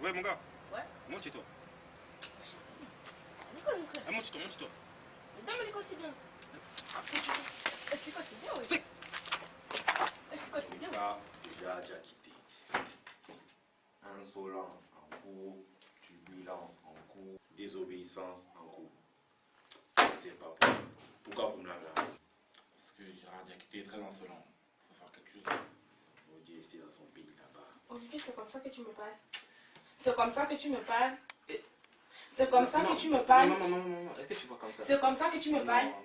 Ouais, mon gars. Ouais. Monte chez toi. Nicole, mon frère. Ah, monte chez toi, monte chez toi. Donne-moi l'école, c'est bien. Explique-moi, c'est bien, oui. Explique-moi, c'est bien. Ah, déjà quitté. Insolence en cours, turbulence en cours, désobéissance en cours. C'est pas pour. Pourquoi vous me l'avez appris? Parce que Gérard Diakité est très insolent. Faut faire quelque chose. Mon Dieu, c'est dans son pays là-bas. Olivier, c'est comme ça que tu me parles. C'est comme ça que tu me parles. C'est comme ça que tu me parles. Non, est-ce que tu vois comme ça? C'est comme ça que tu me parles. Non.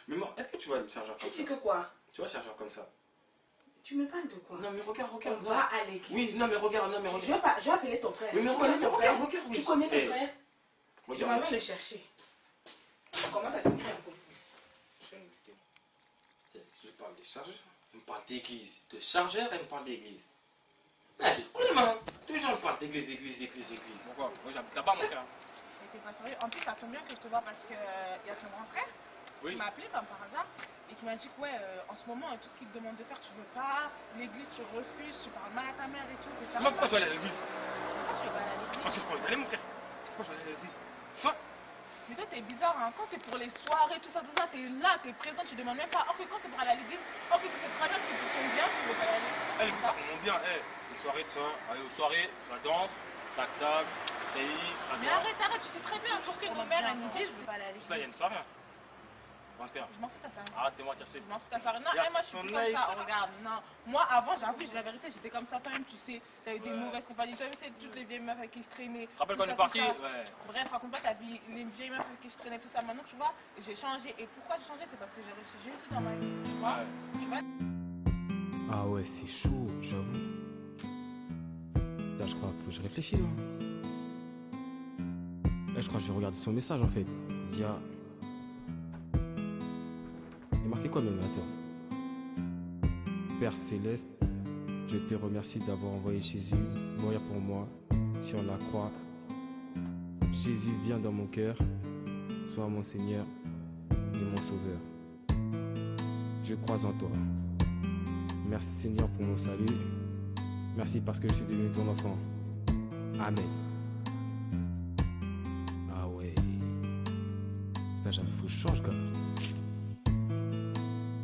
Mais moi, est-ce que tu vois le chargeur comme ça? Tu dis que quoi? Tu vois le chargeur comme ça? Tu me parles de quoi? Non, mais regarde. On va à l'église. Oui, non, mais regarde. Je vais appeler ton frère. Oui, mais Tu connais ton frère? regarde, oui. Tu connais ton frère? Tu Regarde. m'amènes le chercher. Comment ça t'écrit un peu? Je parle de chargeur, elle me parle d'église. De chargeur, elle me parle d'église. Ah, t'es fou, les mains. Toujours on parle d'église. Pourquoi? Moi, j'habite là-bas, mon frère. Mais t'es pas sérieux. En plus, ça tombe bien que je te vois parce que y a ton grand frère qui m'a appelé comme par hasard et qui m'a dit que ouais, en ce moment, tout ce qu'il te demande de faire, tu veux pas. L'église, tu refuses, tu parles mal à ta mère et tout. Moi, pourquoi je dois aller à l'église? Pourquoi tu veux pas aller à l'église? Parce que je peux aller, mon frère. Pourquoi je dois aller à l'église? Toi? Mais toi, t'es bizarre, hein. Quand c'est pour les soirées, tout ça, t'es là, t'es présent, tu demandes même pas. Or que quand c'est pour aller à l'église, or que c'est très bien, que tu tombes bien, tu veux pas y aller. Eh, les ça monte bien, les soirées, tout ça. Aller aux soirées, ça danse, tac, ça Mais arrête, tu sais très bien. Pour que nos mères, elles nous disent, je veux pas aller à Tout ça, il y a l'église. une soirée. 21. Je m'en fous de ta soirée. Arrête de mentir, c'est. Je m'en fous de ta soirée. Non, moi je suis plus comme ça. Regarde, non. Moi avant, j'avoue, j'ai la vérité, j'étais comme ça toi-même, tu sais. J'avais des mauvaises compagnies. Tu sais, toutes les vieilles meufs avec qui je traînais. Rappelle tout quand on ça, est parti? tout ça. Ouais. Bref, raconte-moi ta vie, les vieilles meufs avec qui je traînais, tout ça. Maintenant, tu vois, j'ai changé. Et pourquoi j'ai changé? C'est parce que j'ai reçu Jésus dans ma vie. Tu vois? Tu vois? Ah ouais, c'est chaud, j'avoue. Là, je crois que je réfléchis là. Là, je crois que je vais regarder son message en fait. Il y a marqué quoi même? Attends. Père Céleste, je te remercie d'avoir envoyé Jésus mourir pour moi sur la croix. Jésus vient dans mon cœur, sois mon Seigneur et mon Sauveur. Je crois en toi. Merci Seigneur pour mon salut. Merci parce que je suis devenu ton enfant. Amen. Ah ouais. Là j'avoue, faut que je change quand même.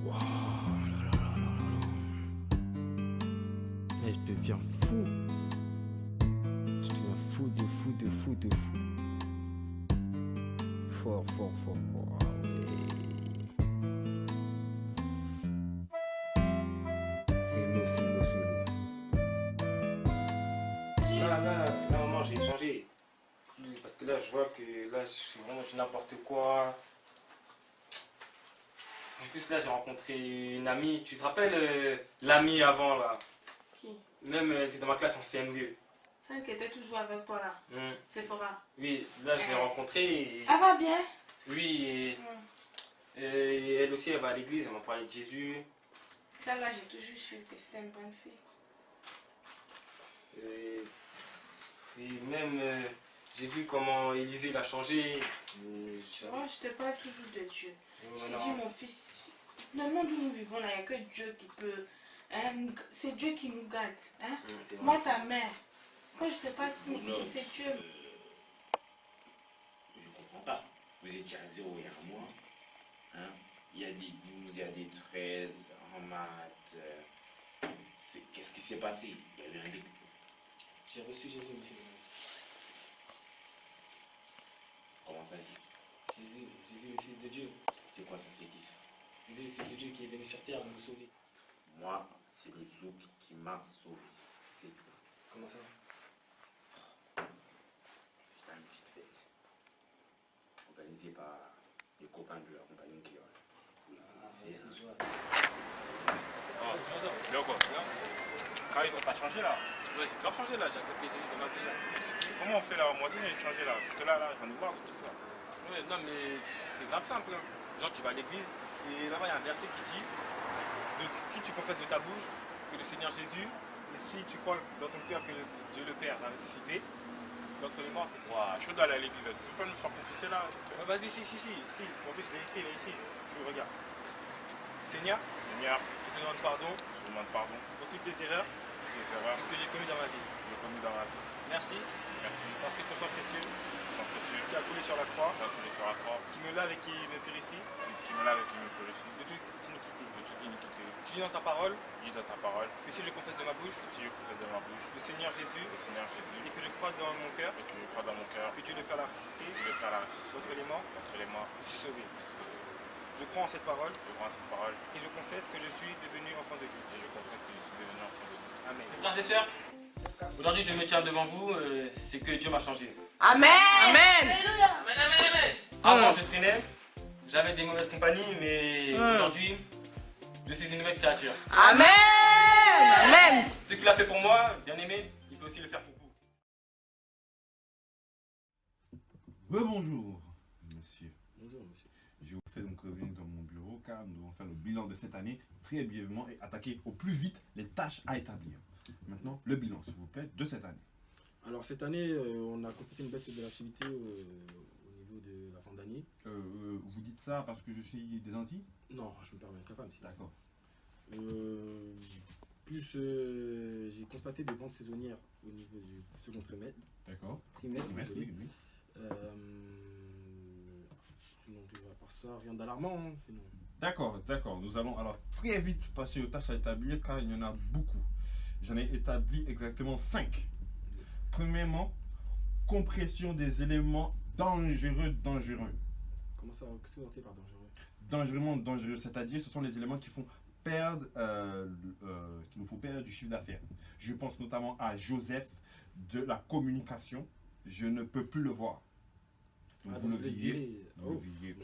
Waouh, là. Mais je deviens fou. Je deviens fou de fou. Fort. Ah ouais. C'est lourd. Là, maman, j'ai changé. Parce que là, je vois que là, je suis vraiment du n'importe quoi. En plus, là, j'ai rencontré une amie. Tu te rappelles l'amie avant, là? Qui? Même elle était dans ma classe en CM2. Celle qui était toujours avec toi là. Sephora. Oui, là, je l'ai rencontrée. Et... Elle va bien? Oui, et elle aussi, elle va à l'église. Elle m'a parlé de Jésus. Celle-là, j'ai toujours su que c'était une bonne fille. Et même, j'ai vu comment Élisée l'a changé. Moi, je te parle toujours de Dieu. Je te Non. dis, mon fils, le monde où nous vivons là, il n'y a que Dieu qui peut. Hein, c'est Dieu qui nous garde. Hein? Moi, ta mère, moi, je ne sais pas qui, c'est Dieu. Je comprends pas. Vous étiez à 0 et à moi. Hein? Il y a des 12, il y a des 13 en maths. Qu'est-ce qui s'est passé? Il y a eu un déclic. J'ai reçu Jésus, monsieur. Comment ça dit? Jésus, le Fils de Dieu. C'est quoi ça fait qui ça? Désolé, c'est Dieu qui est venu sur terre nous sauver. Moi, c'est le Zouk qui m'a sauvé. C'est tout. Comment ça? C'était une petite fête organisée par les copains de la compagnie qui Là quoi? Ah, il va pas changer là. Ouais, c'est grave changé là, j'ai accepté Jésus dans ma vie là. Comment on fait là? Moi aussi j'ai changé là. Parce que là, j'en ai marre de tout ça. Ouais, non mais c'est grave simple. Hein. Genre tu vas à l'église et là-bas il y a un verset qui dit donc si tu confesses de ta bouche que le Seigneur Jésus, et si tu crois dans ton cœur que Dieu le Père l'a ressuscité, d'entre les morts, je suis d'aller à l'église. Tu peux pas me faire confesser là? Ouais, vas-y, si. En plus, je l'ai écrit là ici. Tu regardes. Seigneur, je te demande pardon. Pour toutes les erreurs que j'ai commises dans ma vie. Merci. Parce que ton sang précieux, qui a coulé sur la croix, qui me lave et qui me purifie, de toute iniquité. Tu dis dans ta parole, que si je confesse de ma bouche, le Seigneur Jésus, et que je crois dans mon cœur, que Dieu le fait la ressusciter, contre les morts, je suis sauvé. Je crois en cette parole, et je confesse que je suis devenu enfant de Dieu. Amen. Mes frères et sœurs, aujourd'hui je me tiens devant vous, c'est que Dieu m'a changé. Amen. Amen. Avant je traînais, j'avais des mauvaises compagnies, mais aujourd'hui je suis une nouvelle créature. Amen. Ce qu'il a fait pour moi, bien aimé, il peut aussi le faire pour vous. Rebonjour, monsieur. Bonjour, monsieur. Je vous fais donc revenir dans mon bureau car nous allons faire le bilan de cette année très brièvement et attaquer au plus vite les tâches à établir. Maintenant, le bilan, s'il vous plaît, de cette année. Alors, cette année, on a constaté une baisse de l'activité au niveau de la fin d'année. Vous dites ça parce que je suis des Antilles? Non, je me permettrai pas, monsieur. D'accord. Plus, j'ai constaté des ventes saisonnières au niveau du second trimestre. D'accord. Trimestre, désolé. Oui. Sinon, à part ça, rien d'alarmant. Hein, sinon. D'accord. Nous allons alors très vite passer aux tâches à établir car il y en a beaucoup. J'en ai établi exactement 5. Premièrement, compression des éléments dangereux. Comment ça, qu'est-ce que vous entendez par dangereux? Dangereux, c'est-à-dire ce sont les éléments qui font perdre, qui nous font perdre du chiffre d'affaires. Je pense notamment à Joseph de la communication. Je ne peux plus le voir. Donc vous le viriez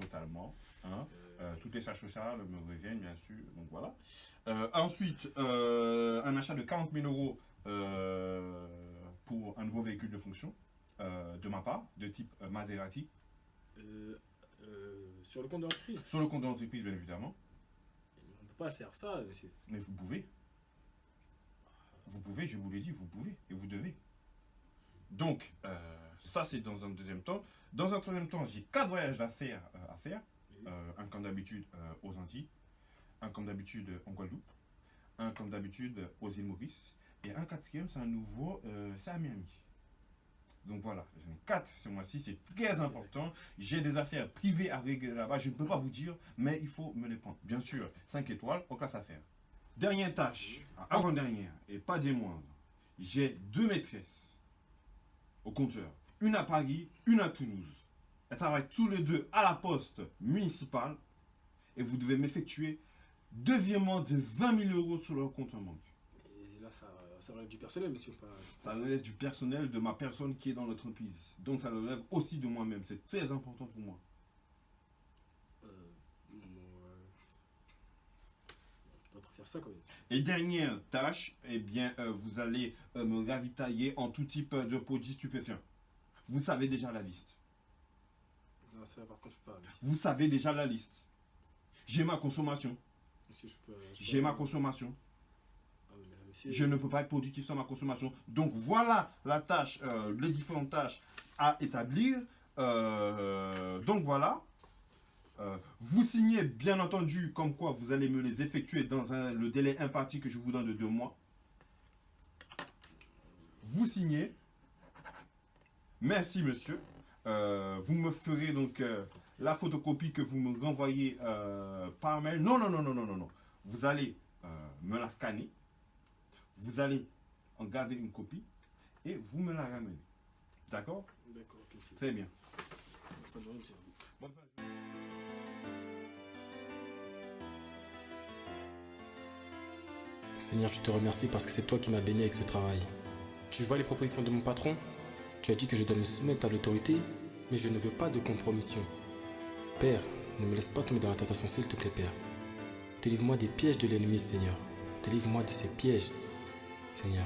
totalement. Hein. Toutes les charges sociales me reviennent bien sûr. Donc voilà. Ensuite, un achat de 40 000 euros pour un nouveau véhicule de fonction de ma part, de type Maserati. Sur le compte de l'entreprise? Sur le compte de l'entreprise, bien évidemment. On ne peut pas faire ça, monsieur. Mais vous pouvez. Vous pouvez, je vous l'ai dit, vous pouvez et vous devez. Donc, ça c'est dans un deuxième temps. Dans un troisième temps, j'ai 4 voyages d'affaires à faire. Un comme d'habitude aux Antilles, un comme d'habitude en Guadeloupe, un comme d'habitude aux îles Maurice, et un quatrième, c'est un nouveau, c'est à Miami. Donc voilà, j'en ai 4 ce mois-ci, c'est très important. J'ai des affaires privées à régler là-bas, je ne peux pas vous dire, mais il faut me les prendre. Bien sûr, 5 étoiles, en classe à faire. Dernière tâche, avant-dernière, et pas des moindres. J'ai 2 maîtresses au compteur. Une à Paris, une à Toulouse. Elles travaillent tous les deux à la poste municipale et vous devez m'effectuer 2 virements de 20 000 euros sur leur compte en banque. Et là, ça relève du personnel, monsieur. Ça relève du personnel de ma personne qui est dans l'entreprise. Donc ça relève aussi de moi-même. C'est très important pour moi. On peut pas faire ça quand même. Et dernière tâche, eh bien, vous allez me ravitailler en tout type de produits stupéfiants. Vous savez déjà la liste. Non, ça, par contre, je peux pas. Monsieur. Vous savez déjà la liste. J'ai ma consommation. Monsieur, j'ai ma consommation. Ah, mais là, monsieur, je ne peux pas être productif sans ma consommation. Donc voilà la tâche, les différentes tâches à établir. Donc voilà. Vous signez bien entendu comme quoi vous allez me les effectuer dans le délai imparti que je vous donne de 2 mois. Vous signez. Merci monsieur. Vous me ferez donc la photocopie que vous me renvoyez par mail. Non. Vous allez me la scanner. Vous allez en garder une copie et vous me la ramenez. D'accord? D'accord, ok. Très bien. Bonne journée, monsieur. Bonne fin de journée. Seigneur, je te remercie parce que c'est toi qui m'as béni avec ce travail. Tu vois les propositions de mon patron? Tu as dit que je dois me soumettre à l'autorité, mais je ne veux pas de compromission. Père, ne me laisse pas tomber dans la tentation, s'il te plaît, Père. Délivre-moi des pièges de l'ennemi, Seigneur. Délivre-moi de ces pièges, Seigneur.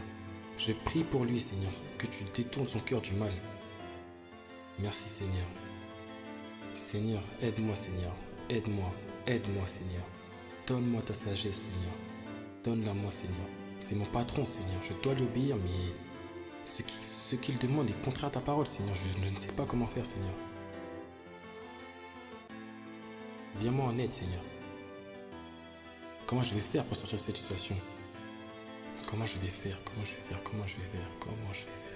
Je prie pour lui, Seigneur, que tu détournes son cœur du mal. Merci, Seigneur. Seigneur, aide-moi, Seigneur. Aide-moi, aide-moi, Seigneur. Donne-moi ta sagesse, Seigneur. Donne-la moi, Seigneur. C'est mon patron, Seigneur. Je dois l'obéir, mais ce qu'il demande est contraire à ta parole, Seigneur. Je ne sais pas comment faire, Seigneur. Viens-moi en aide, Seigneur. Comment je vais faire pour sortir de cette situation? Comment je vais faire? Comment je vais faire? Comment je vais faire? Comment je vais faire?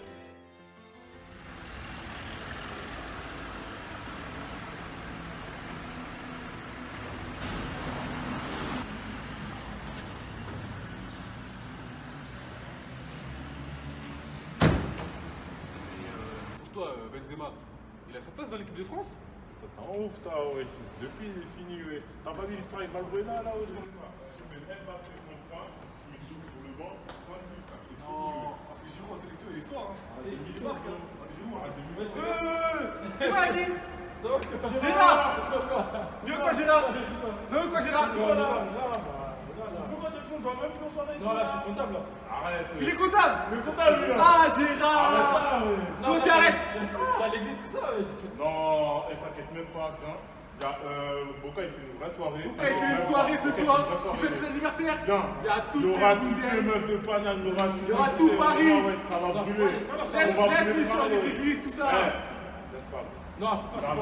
Pour toi, Benzema, il a sa place dans l'équipe de France? T'es en ouf, toi, ouais. Depuis, il est fini, ouais. T'as pas vu l'histoire avec Valbuena, là, aujourd'hui? Je mets même pas fait mon point, je mets Giroud sur le banc, tranquille, frère. Non, parce que Giroud en sélection, il est fort, hein. Il marque, hein. Giroud, Gérard! Mieux quoi, Gérard? Ça veut quoi, Gérard? Non, là, je suis comptable, là. Arrête. Il est comptable! Le comptable, lui, là. Ah, Gérard! Non, Toi, arrête! Je suis à l'église, tout ça, ouais. Non, t'inquiète même pas, viens. Il y a Boca, il fait une vraie soirée. Boca, il fait une soirée ce soir. Il fait ses anniversaires. Viens. Il y a tout Il y aura les toutes les meufs de Paname, il y aura tout Paris. Ouais, ça va brûler. Laisse l'histoire des églises, tout ça. Laisse pas. Non, faut pas.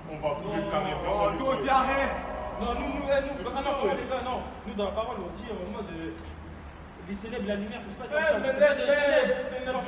On va brûler le carré. Oh, toi aussi, arrête! Non, nous, les gars, non. Nous, dans la parole, on dit en mode les ténèbres, la lumière, faut pas dire ça. Mais laisse les ténèbres,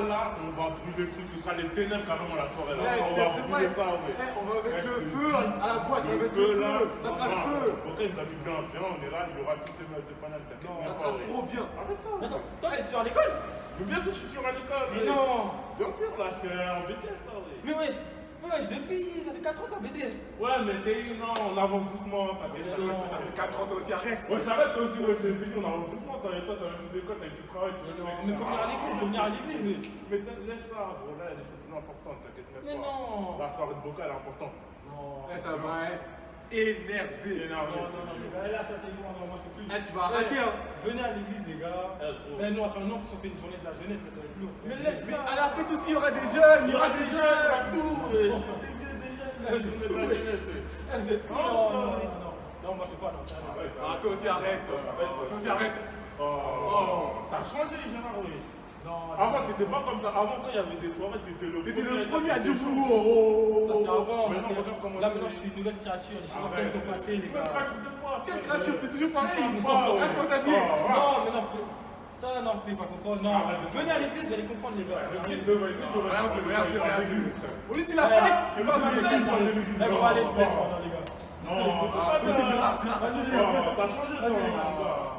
là, on va brûler le truc. Ce sera les ténèbres carrément la soirée. Là, on va brûler ça, ouais. On va mettre le feu à la boîte, on va mettre le feu. Ça sera le feu. Ok, il nous a dit bien, viens, on est là, il y aura toutes les meufs de Paname. Ça sera trop bien. Arrête ça. Attends, toi, t'es toujours à l'école? Mais bien sûr, je suis toujours à l'école. Mais non. Bien sûr, là, je fais un BTS, là, ouais. Mais wesh, depuis, ça fait 4 ans t'es en BTS. Ouais, mais non, on avance doucement, t'inquiète. Ça fait 4 ans, toi aussi, arrête. Ouais, j'arrête toi aussi, ouais, je te dis, on avance doucement. Toi, t'as un d'école, t'as du travail, tu veux. Mais faut venir à l'église, faut venir à l'église. Mais laisse ça, bro, là, il y a des choses plus importantes, t'inquiète même pas. Mais non. La soirée de Boca, elle est importante. Non. Ça va être énervé. Énervé. Non, là, ça c'est bon, moi je peux plus. Tu vas arrêter, hein. Venez à l'église, les gars. Mais non, enfin, non, parce qu'on fait une journée de la jeunesse, ça va être lourd. Mais laisse Mais ça. à la fête aussi, il y aura des jeunes, il y aura des jeunes. C'est trop. Non, moi je fais pas, non. Ah, toi aussi, arrête. Toi aussi, arrête. Oh, t'as changé, Gérard, oui. Non, avant, t'étais pas comme ça. Avant, quand il y avait des soirées, t'étais le premier à dire oh. Ça c'était avant. Mais non, regarde comment. Là maintenant je suis une nouvelle créature. Les choses anciennes sont passées, les gars. Quelle créature, t'es toujours pareil. Ah, Comment t'as dit? Non, mais non. Ça, non, fais pas confiance. Non, venez à l'église, vous allez comprendre, les gars. On lui dit la fête. Eh, bon, allez, je baisse maintenant, les gars. Non, toi aussi, Gérard. t'as changé, toi.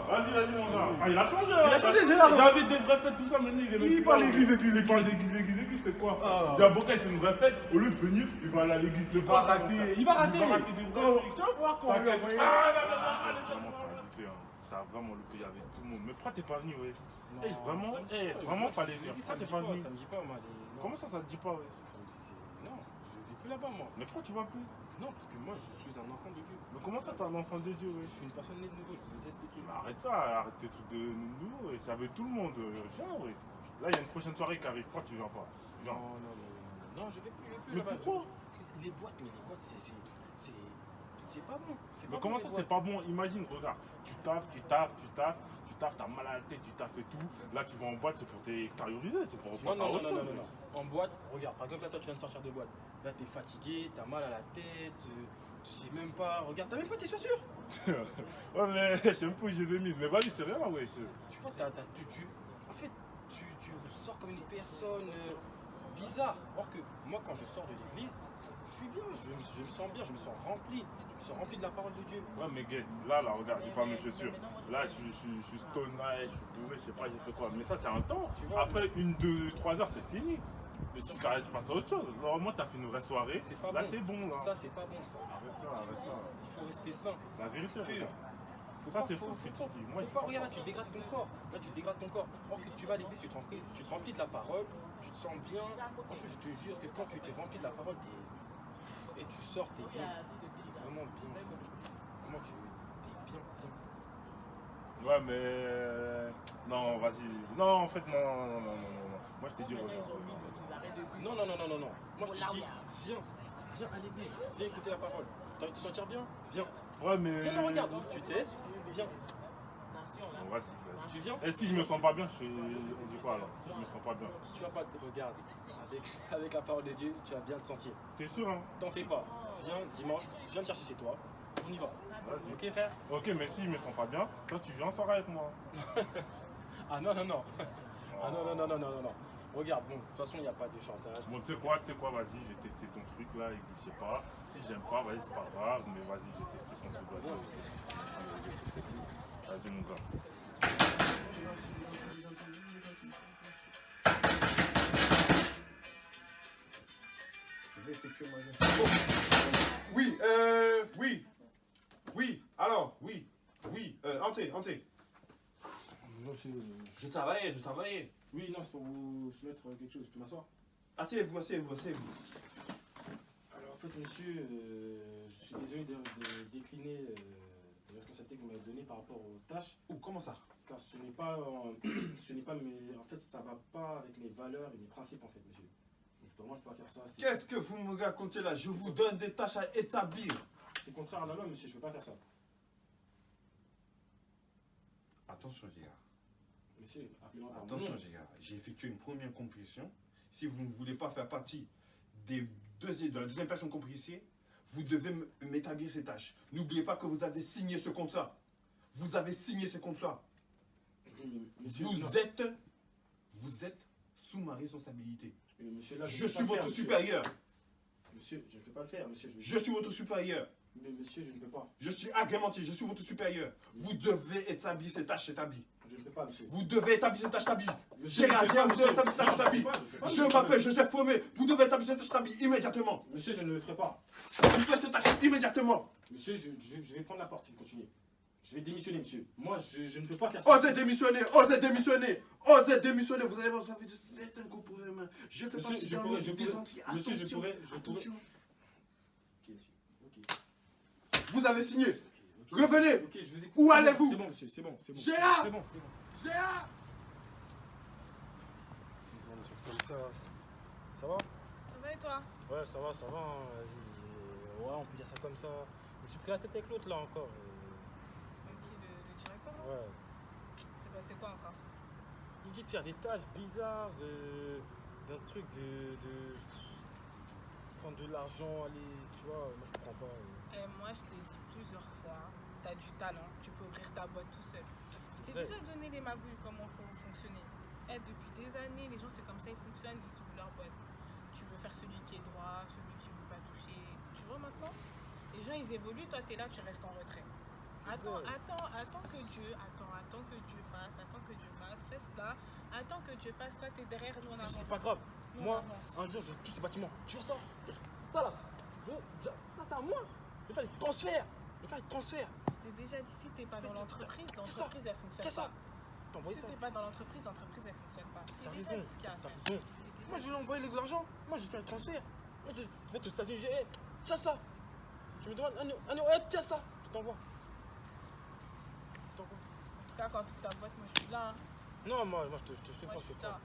Vas-y, mon gars. Ah, il a changé. Il a changé, Gérard. Il avait des vraies fêtes, tout ça, maintenant il est. Il parle d'église, église, Il parle d'église, c'est quoi? Il y a Boca, il fait une vraie fête. Au lieu de venir, il va aller à l'église. Il va rater. Il va rater. Tu vas voir quand on lui envoyer. T'as vraiment loupé avec tout le monde. Mais pourquoi t'es pas venu, ouais? Vraiment, fallait venir. Pourquoi t'es pas venu? Ça me dit pas, moi. Comment ça te dit pas, ouais? Non, je vis plus là-bas, moi. Mais pourquoi tu vas plus? Non, parce que moi, je suis un enfant de Dieu. Mais comment ça, t'es un enfant de Dieu, ouais? Je suis une personne née de nouveau, je vous ai déjà expliqué. Mais arrête ça, arrête tes trucs de nouveau, ouais. J'avais tout le monde. Viens, ouais. Là, il y a une prochaine soirée qui arrive. Pourquoi tu viens pas? Viens. Non, je vais plus. Mais pourquoi? Les boîtes, c'est pas bon. Mais comment ça, c'est pas bon? Imagine, regarde, tu taffes, t'as mal à la tête, tu taffes et tout. Là, tu vas en boîte, c'est pour t'extérioriser, c'est pour repenser à autre chose. Non. En boîte, regarde, par exemple, là, toi, tu viens de sortir de boîte. Là, t'es fatigué, t'as mal à la tête, tu sais même pas. Regarde, t'as même pas tes chaussures. Ouais, mais je sais même pas où je les ai mis. Mais vas-y, c'est rien, là, ouais. Tu vois, en fait, tu sors comme une personne bizarre. Or que moi, quand je sors de l'église, je suis bien, je me sens bien, je me sens rempli de la parole de Dieu. Ouais, mais gars, là, regarde, j'ai pas mes chaussures. Là, je suis stone, je suis bourré, je sais pas, j'ai fait quoi. Mais ça, c'est un temps. Tu vois, après 1, 2, 3 heures, c'est fini. Mais tu passes à autre chose. Alors, moi, t'as fait une vraie soirée. Là, t'es bon, là. Ça, c'est pas bon, ça. Arrête ça. Il faut rester sain. La vérité, pur. Ça, c'est faux ce que tu dis. Moi, Faut pas, regarde, là, tu dégrades ton corps. Là, tu dégrades ton corps. Or que tu vas à l'église, tu te remplis de la parole, tu te sens bien. En plus, je te jure que quand tu t'es rempli de la parole, et tu sors, t'es bien. T'es vraiment bien, tu vois. Vraiment, t'es bien, bien. Ouais, mais. Non, vas-y. Non, en fait, non. Moi, je t'ai dit, reviens. Non. Moi, je te dis, viens à l'église, viens écouter la parole. T'as envie de te sentir bien? Viens. Ouais, mais. Viens, regarde, tu testes, viens. Bon, vas-y. Tu viens? Et si je me sens pas bien, on dit quoi alors? Si je me sens pas bien. Tu vas pas te regarder. Avec la parole de Dieu, tu vas bien te sentir. T'es sûr, hein? T'en fais pas. Viens dimanche, je viens te chercher chez toi. On y va. Vas-y. Ok, frère? Ok, mais si je me sens pas bien, toi, tu viens en soirée avec moi. Ah non. Ah non. Regarde, bon, de toute façon, il n'y a pas de chantage. Bon, tu sais quoi, vas-y, j'ai testé ton truc là, et je sais pas. Si j'aime pas, vas-y, c'est pas grave, mais vas-y, j'ai testé ton truc, vas-y, mon gars. Entrez. Je travaillais. Oui, non, c'est pour vous soumettre quelque chose. Je peux m'asseoir? Asseyez-vous. Alors, en fait, monsieur, je suis désolé de décliner les responsabilités que vous m'avez données par rapport aux tâches. Comment ça? Car ce n'est pas mes... En fait, ça va pas avec mes valeurs et mes principes, en fait, monsieur. Donc, moi, je peux pas faire ça. Qu'est-ce que vous me racontez là? Je vous donne des tâches à établir. C'est contraire à la loi, monsieur, je peux pas faire ça. Attention, Gérard. Monsieur, appelez-moi par mon nom. Attention, Gérard. J'ai effectué une première compression. Si vous ne voulez pas faire partie de la deuxième personne compressée, vous devez m'établir ces tâches. N'oubliez pas que vous avez signé ce contrat. Vous avez signé ce contrat. Monsieur, Vous êtes sous ma responsabilité. Monsieur, là, Je suis votre supérieur. Monsieur, je ne peux pas le faire, monsieur. Je suis votre supérieur. Mais monsieur, je ne peux pas. Je suis agrémenté, je suis votre supérieur. Vous devez établir ces tâches établies. Je ne peux pas, monsieur. Vous devez établir ces tâches établies. Monsieur, Gérard, vous devez établir ces tâches établies. Je m'appelle Joseph Fomé. Vous devez établir ces tâches établies immédiatement. Monsieur, je ne le ferai pas. Vous faites ces tâches immédiatement. Monsieur, je vais prendre la porte si vous continuez. Je vais démissionner, monsieur. Moi, je ne peux pas faire ça. Osez démissionner. Vous allez voir, vous avez de certains comportements. Je fais partie des anti. Monsieur, je pourrais. Attention. Ok, monsieur. Ok. Vous avez signé. Revenez. Ok, je vous écoute. Où allez-vous? C'est bon, monsieur, c'est bon. Gérard. C'est bon. Gérard. Ça va? Ça va et toi? Ouais, ça va, hein. Vas-y. Ouais, on peut dire ça comme ça. Je me suis pris la tête avec l'autre là encore. Avec qui, le directeur là? Ouais. C'est passé quoi encore? Il me dit de faire des tâches bizarres, d'un truc de prendre de l'argent, aller, tu vois, moi je comprends pas. Moi je t'ai dit plusieurs fois, t'as du talent, tu peux ouvrir ta boîte tout seul. Je t'ai déjà donné les magouilles, comment faut fonctionner. Depuis des années, les gens c'est comme ça, ils fonctionnent, ils ouvrent leur boîte. Tu veux faire celui qui est droit, celui qui ne veut pas toucher. Tu vois maintenant? Les gens ils évoluent, toi t'es là, tu restes en retrait. Attends que Dieu fasse, reste là, attends que Dieu fasse, là t'es derrière, nous on avance. C'est pas grave. Moi, un jour je vais tous ces bâtiments. Tu vois ça? Ça là, ça c'est à moi. Je vais faire des transferts. Je t'ai déjà dit, si t'es pas dans l'entreprise, l'entreprise elle fonctionne pas. Si t'es pas dans l'entreprise, l'entreprise elle fonctionne pas. Je t'ai déjà dit ce qu'il y a à faire. Moi je vais lui envoyer de l'argent. Moi je vais faire des transferts. Moi je vais aux États-Unis, tiens ça. Tu me demandes, tiens ça. Je t'envoie. En tout cas, quand tu ouvres ta boîte, moi je suis là. Hein. Non, moi je te fais pas, je te prends.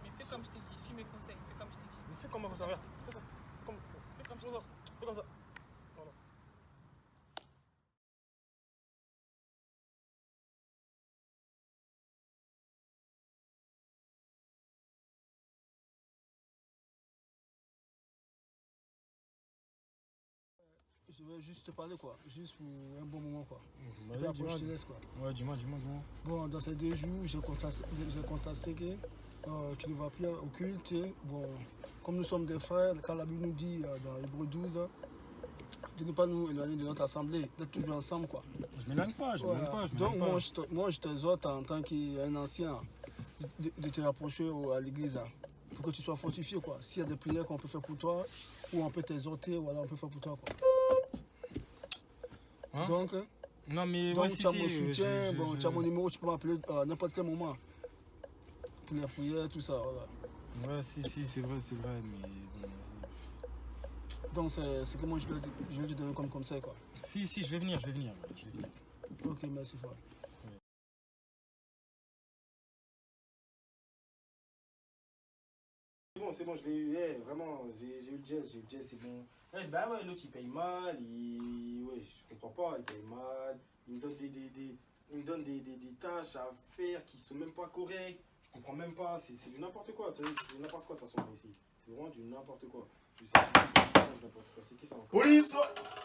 Mais fais comme je t'ai dit, suis mes conseils, fais comme je t'ai dit. Fais comme ça, regarde. Fais ça. Fais comme je t'ai dit. Fais comme ça. Voilà. Je vais juste te parler quoi, juste pour un bon moment quoi. Bah, et après je te laisse quoi. Ouais, dis-moi. Bon, dans ces 2 jours, j'ai constaté que tu ne vas plus au culte. Bon, comme nous sommes des frères, quand la Bible nous dit dans Hébreux 12, de ne pas nous éloigner de notre assemblée, d'être toujours ensemble quoi. Je m'éloigne pas, Donc moi je t'exhorte en tant qu'un ancien de te rapprocher à l'église pour que tu sois fortifié quoi. S'il y a des prières qu'on peut faire pour toi, ou on peut t'exhorter, voilà, on peut faire pour toi quoi. Hein? Donc, Non, mais Donc ouais, si, tu as si, mon soutien, je- bon, je- tu as mon numéro, tu peux m'appeler à n'importe quel moment. Pour les prières, tout ça, voilà. Ouais, si, c'est vrai, mais bon, vas-y. Donc c'est que moi je vais te donner comme conseil, quoi. Si, je vais venir. Ok, merci frère. C'est bon, je l'ai eu, vraiment, j'ai eu le jazz, c'est bon. Bah ouais, l'autre il paye mal, ouais, je comprends pas, il paye mal, il me donne des tâches à faire qui sont même pas correctes, je comprends même pas, c'est du n'importe quoi, tu sais, c'est du n'importe quoi de toute façon ici, c'est vraiment du n'importe quoi. Je sais pas, n'importe quoi, c'est qui ça encore? Police!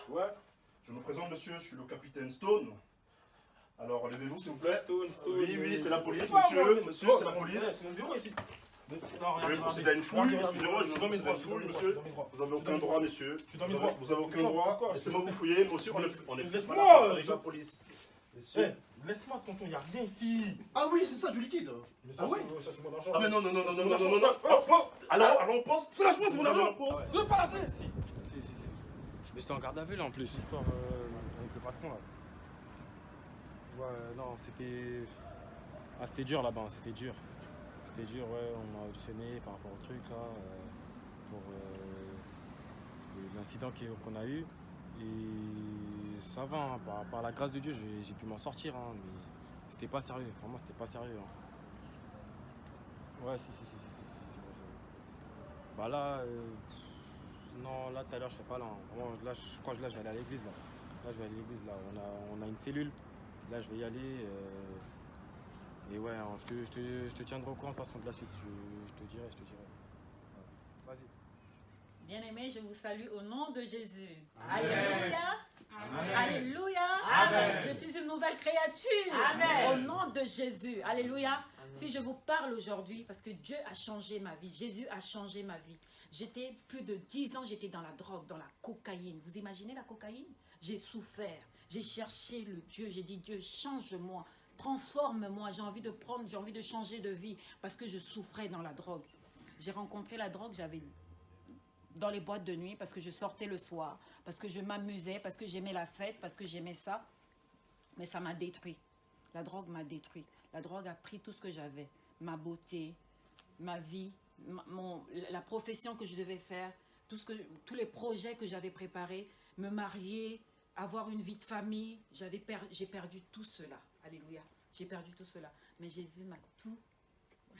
Ouais. Je me présente, monsieur, je suis le capitaine Stone. Alors, levez-vous, s'il vous plaît. Stone, Oui, c'est la police, C'est pas monsieur. moi, Monsieur, c'est la police. C'est mon bureau ici. Non, Je vais regardez, procéder à une fouille. regardez, Excusez-moi, je suis vais dans mes procéder à droits, une je suis dans fouille, mes monsieur. droits, je suis dans mes droits. Vous avez aucun droit, monsieur. Je suis dans mes droits. Vous avez aucun Pourquoi droit. Pourquoi Laissez-moi vous fouiller. Monsieur, on est Laisse-moi, pas la la police. Laisse-moi, tonton, il n'y a rien ici. Ah oui, c'est ça, du liquide. Mais Ah ouais? Ça, c'est mon argent. Ah mais non. C'est mon argent. Alors, on pense. Lâche-moi, c'est mon argent. Ne pas lâcher. Si. Mais j'étais en garde à vue là en plus. Histoire avec le patron là. Ouais, non, c'était. Ah, c'était dur là-bas, c'était dur. C'était dur, ouais, on m'a auditionné par rapport au truc là, pour l'incident qu'on a eu. Et ça va, hein, par la grâce de Dieu, j'ai pu m'en sortir, hein, mais c'était pas sérieux, vraiment c'était pas sérieux. Hein. Ouais, si. Bah là, non, là tout à l'heure je serai pas là. Hein. Vraiment, là, je crois que là je vais aller à l'église là. Là je vais aller à l'église là. On a une cellule. Là je vais y aller. Et ouais, hein, je te tiendrai au courant de toute façon de la suite. Je te dirai. Ouais. Vas-y. Bien-aimés, je vous salue au nom de Jésus. Amen. Alléluia. Amen. Alléluia. Amen. Je suis une nouvelle créature. Amen. Au nom de Jésus. Alléluia. Si je vous parle aujourd'hui, parce que Dieu a changé ma vie, Jésus a changé ma vie. J'étais plus de 10 ans, j'étais dans la drogue, dans la cocaïne. Vous imaginez la cocaïne? J'ai souffert. J'ai cherché le Dieu. J'ai dit, Dieu, change-moi. Transforme-moi, j'ai envie de changer de vie parce que je souffrais dans la drogue. J'ai rencontré la drogue, j'avais dans les boîtes de nuit parce que je sortais le soir, parce que je m'amusais, parce que j'aimais la fête, parce que j'aimais ça. Mais ça m'a détruit. La drogue m'a détruit. La drogue a pris tout ce que j'avais. Ma beauté, ma vie, la profession que je devais faire, tous les projets que j'avais préparés, me marier, avoir une vie de famille. J'ai perdu tout cela. Alléluia. J'ai perdu tout cela. Mais Jésus m'a tout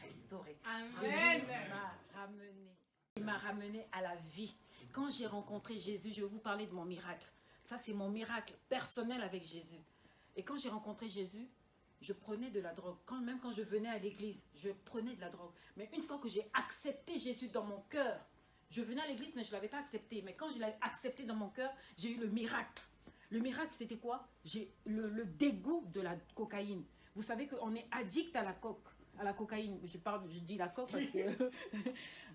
restauré. Amen. Jésus m'a ramené. Il m'a ramené à la vie. Quand j'ai rencontré Jésus, je vais vous parler de mon miracle. Ça, c'est mon miracle personnel avec Jésus. Et quand j'ai rencontré Jésus, je prenais de la drogue. Même quand je venais à l'église, je prenais de la drogue. Mais une fois que j'ai accepté Jésus dans mon cœur, je venais à l'église, mais je ne l'avais pas accepté. Mais quand je l'ai accepté dans mon cœur, j'ai eu le miracle. Le miracle, c'était quoi? J'ai le dégoût de la cocaïne. Vous savez qu'on est addict à la cocaïne. Je dis la coque parce que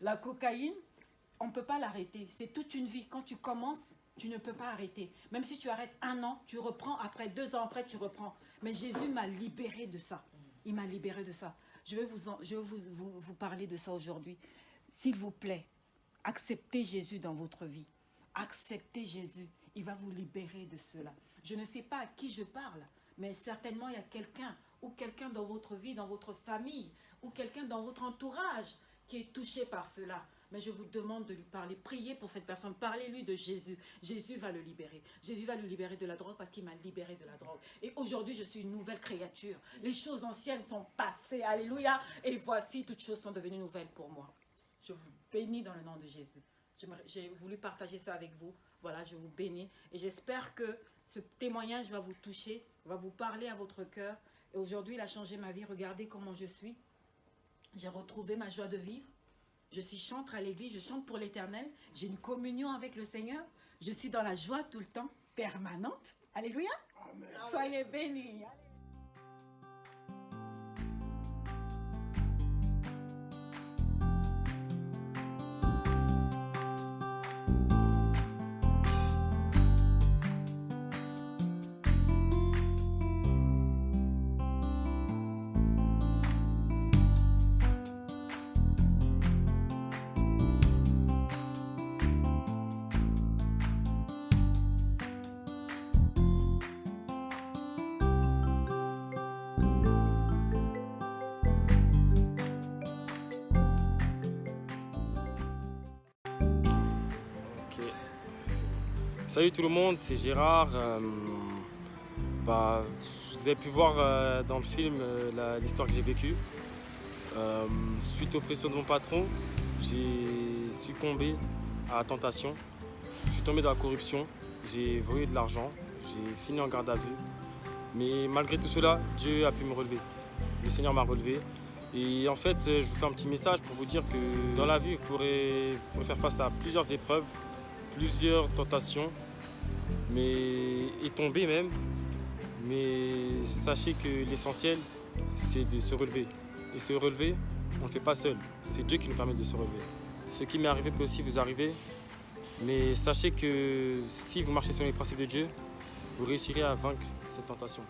la cocaïne, on ne peut pas l'arrêter. C'est toute une vie. Quand tu commences, tu ne peux pas arrêter. Même si tu arrêtes 1 an, tu reprends après, 2 ans après, tu reprends. Mais Jésus m'a libéré de ça. Il m'a libéré de ça. Je vais vous parler de ça aujourd'hui. S'il vous plaît, acceptez Jésus dans votre vie. Acceptez Jésus. Il va vous libérer de cela. Je ne sais pas à qui je parle, mais certainement il y a quelqu'un ou quelqu'un dans votre vie, dans votre famille, ou quelqu'un dans votre entourage qui est touché par cela. Mais je vous demande de lui parler. Priez pour cette personne. Parlez-lui de Jésus. Jésus va le libérer. Jésus va le libérer de la drogue parce qu'il m'a libéré de la drogue. Et aujourd'hui, je suis une nouvelle créature. Les choses anciennes sont passées. Alléluia. Et voici, toutes choses sont devenues nouvelles pour moi. Je vous bénis dans le nom de Jésus. J'ai voulu partager ça avec vous. Voilà, je vous bénis. Et j'espère que ce témoignage va vous toucher, va vous parler à votre cœur. Et aujourd'hui, il a changé ma vie. Regardez comment je suis. J'ai retrouvé ma joie de vivre. Je suis chantre à l'église, je chante pour l'Éternel. J'ai une communion avec le Seigneur. Je suis dans la joie tout le temps, permanente. Alléluia. Amen. Soyez bénis. Salut tout le monde, c'est Gérard. Vous avez pu voir dans le film l'histoire que j'ai vécue. Suite aux pressions de mon patron, j'ai succombé à la tentation. Je suis tombé dans la corruption, j'ai volé de l'argent, j'ai fini en garde à vue. Mais malgré tout cela, Dieu a pu me relever. Le Seigneur m'a relevé. Et en fait, je vous fais un petit message pour vous dire que dans la vie, vous pourrez faire face à plusieurs épreuves, plusieurs tentations, et tomber même. Mais sachez que l'essentiel, c'est de se relever. Et se relever, on ne le fait pas seul. C'est Dieu qui nous permet de se relever. Ce qui m'est arrivé peut aussi vous arriver. Mais sachez que si vous marchez sur les principes de Dieu, vous réussirez à vaincre cette tentation.